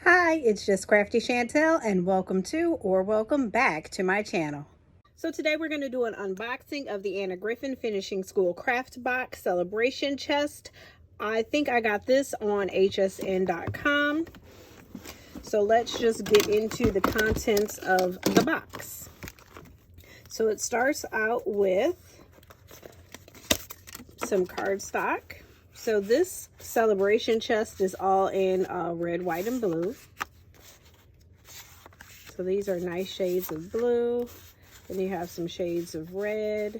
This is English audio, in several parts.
Hi, it's just Crafty Chantel, and welcome to or welcome back to my channel. So today we're going to do an unboxing of the Anna Griffin Finishing School Craft Box Celebration Chest. I think I got this on hsn.com. So let's just get into the contents of the box. So it starts out with some cardstock. So this celebration chest is all in red, white, and blue. So these are nice shades of blue. Then you have some shades of red,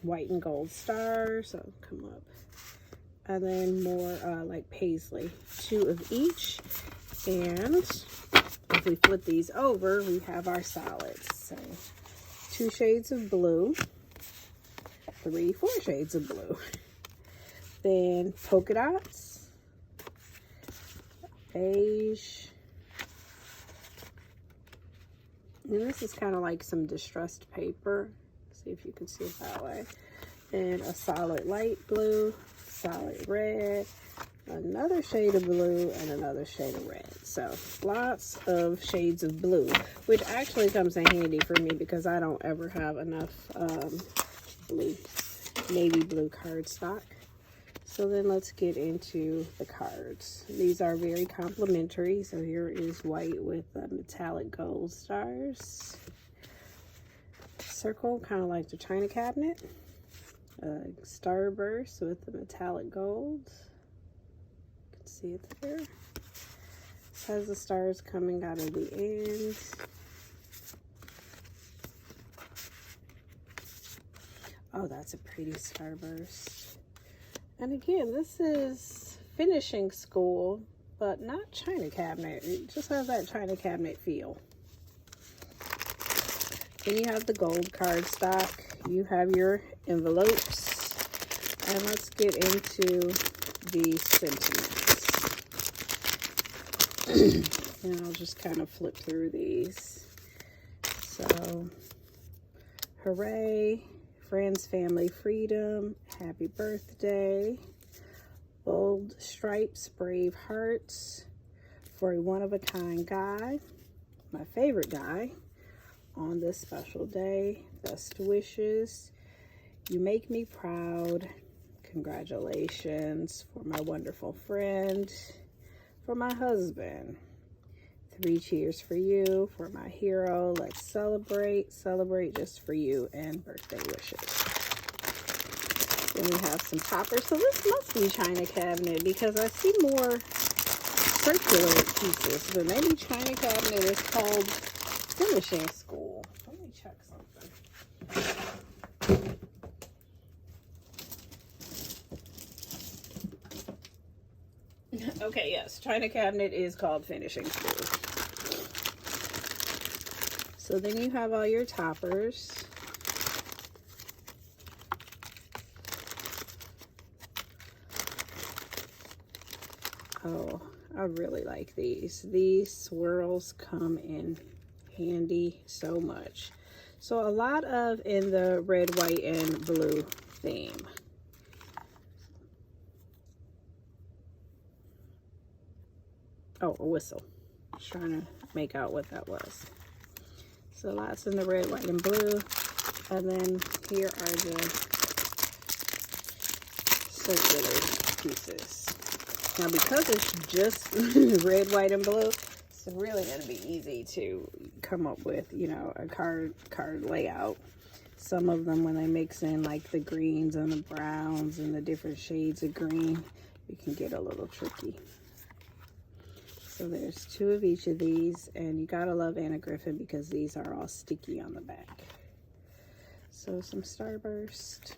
white and gold stars. So come up. And then more like paisley, 2 of each. And if we flip these over, we have our solids. So 2 shades of blue. 4 shades of blue. Then polka dots, beige, and this is kind of like some distressed paper. See if you can see it that way. And a solid light blue, solid red, another shade of blue, and another shade of red. So lots of shades of blue, which actually comes in handy for me because I don't ever have enough navy blue cardstock. So then let's get into the cards. These are very complimentary. So here is white with metallic gold stars. Circle, kind of like the China Cabinet. Starburst with the metallic gold. You can see it there. This has the stars coming out of the end. Oh, that's a pretty starburst. And again, this is finishing school, but not China Cabinet. It just has that China Cabinet feel. Then you have the gold cardstock. You have your envelopes. And let's get into the sentiments. And I'll just kind of flip through these. So, hooray. Friends, family, freedom, happy birthday, bold stripes, brave hearts, for a one-of-a-kind guy, my favorite guy, on this special day, best wishes, you make me proud, congratulations, for my wonderful friend, for my husband, 3 cheers for you, for my hero, let's celebrate just for you, and birthday wishes. Then we have some toppers. So this must be China Cabinet because I see more circular pieces, but maybe China Cabinet is called Finishing School. Let me check something. Okay, yes, China Cabinet is called Finishing School. So then you have all your toppers. Oh, I really like these. These swirls come in handy so much. So a lot of in the red, white, and blue theme. Oh, a whistle. Just trying to make out what that was. So lots in the red, white, and blue. And then here are the circular pieces. Now because it's just red, white, and blue, it's really going to be easy to come up with, you know, a card layout. Some of them, when they mix in like the greens and the browns and the different shades of green, it can get a little tricky. So there's 2 of each of these, and you gotta love Anna Griffin because these are all sticky on the back. So some Starburst.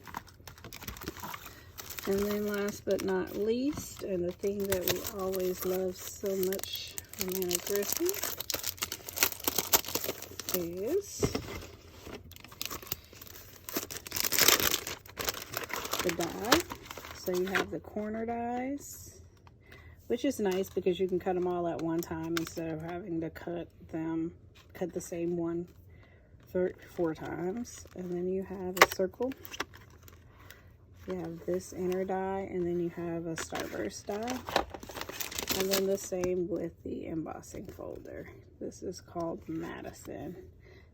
And then last but not least, and the thing that we always love so much from Anna Griffin is the die. So you have the corner dies, which is nice because you can cut them all at one time instead of having to cut the same one 4 times. And then you have a circle. You have this inner die, and then you have a starburst die. And then the same with the embossing folder. This is called Madison.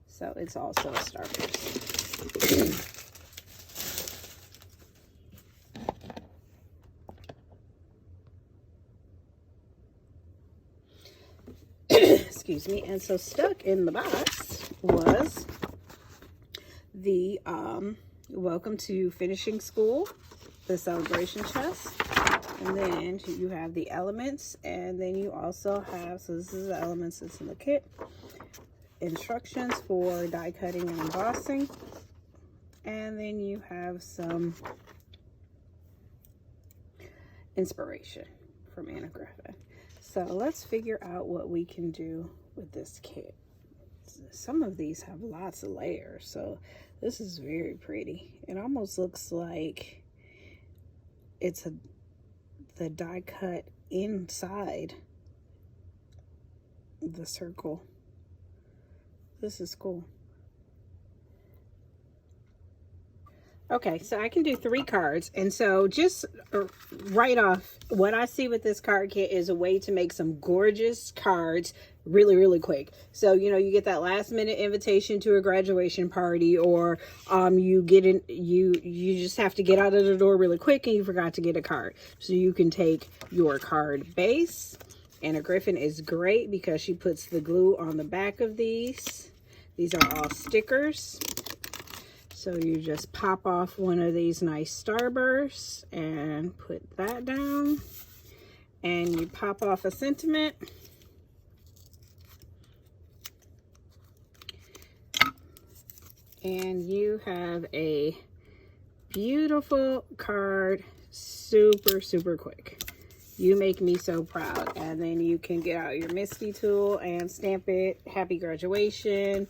So it's also a Starburst. Excuse me. And so stuck in the box was the Welcome to Finishing School, the celebration chest. And then you have the elements, and then you also have, so this is the elements that's in the kit, instructions for die cutting and embossing, and then you have some inspiration from Anna Griffin. So let's figure out what we can do with this kit. Some of these have lots of layers, so this is very pretty. It almost looks like it's the die cut inside the circle. This is cool. Okay, so I can do 3 cards. And so just right off, what I see with this card kit is a way to make some gorgeous cards really, really quick. So, you know, you get that last minute invitation to a graduation party, or you get in, you just have to get out of the door really quick and you forgot to get a card. So you can take your card base. Anna Griffin is great because she puts the glue on the back of these. These are all stickers. So you just pop off one of these nice Starbursts and put that down. And you pop off a sentiment. And you have a beautiful card, super, super quick. You make me so proud. And then you can get out your Misty tool and stamp it. Happy graduation.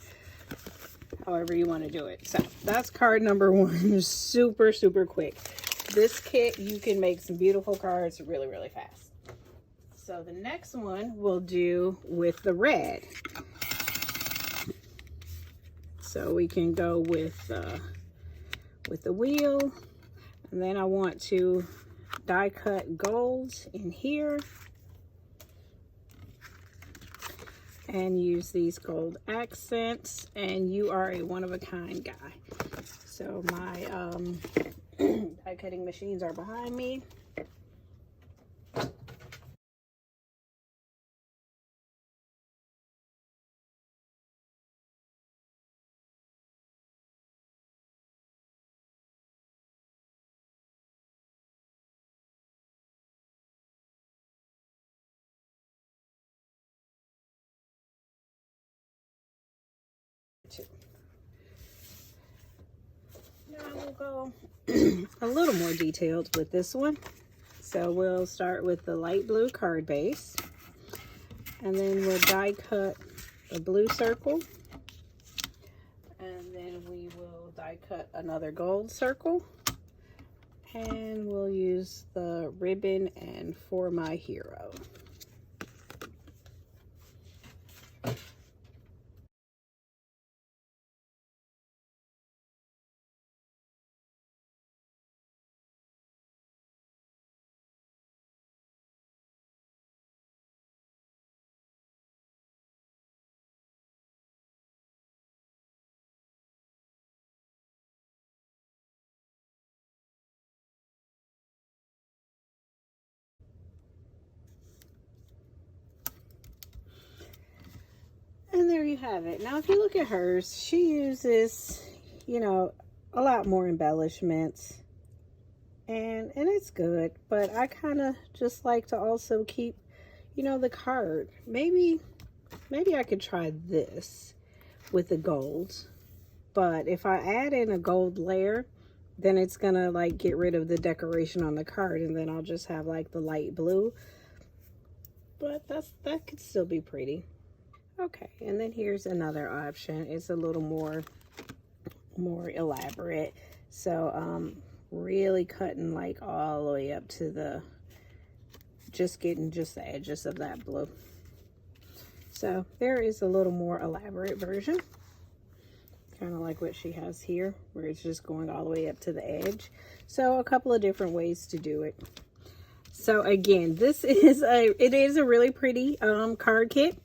However you want to do it. So that's card number 1. Super, super quick. This kit, you can make some beautiful cards really, really fast. So the next one we'll do with the red. So we can go with the wheel. And then I want to die cut gold in here. And use these gold accents, and you are a one-of-a-kind guy. So my die cutting machines are behind me. Now we'll go a little more detailed with this one. So we'll start with the light blue card base, and then we'll die cut a blue circle, and then we will die cut another gold circle, and we'll use the ribbon and For My Hero. And there you have it. Now, if you look at hers, she uses, you know, a lot more embellishments. And it's good. But I kind of just like to also keep, you know, the card. Maybe I could try this with the gold. But if I add in a gold layer, then it's going to, like, get rid of the decoration on the card. And then I'll just have, like, the light blue. But that could still be pretty. Okay, and then here's another option. It's a little more elaborate. So really cutting like all the way up to the, just getting just the edges of that blue. So there is a little more elaborate version, kind of like what she has here, where it's just going all the way up to the edge. So a couple of different ways to do it. So again, it is a really pretty card kit,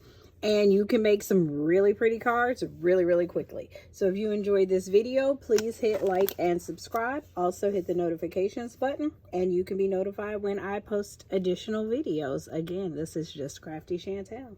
and you can make some really pretty cards really quickly. So if you enjoyed this video, please hit like and subscribe. Also hit the notifications button, and you can be notified when I post additional videos. Again, this is just Crafty Chantel.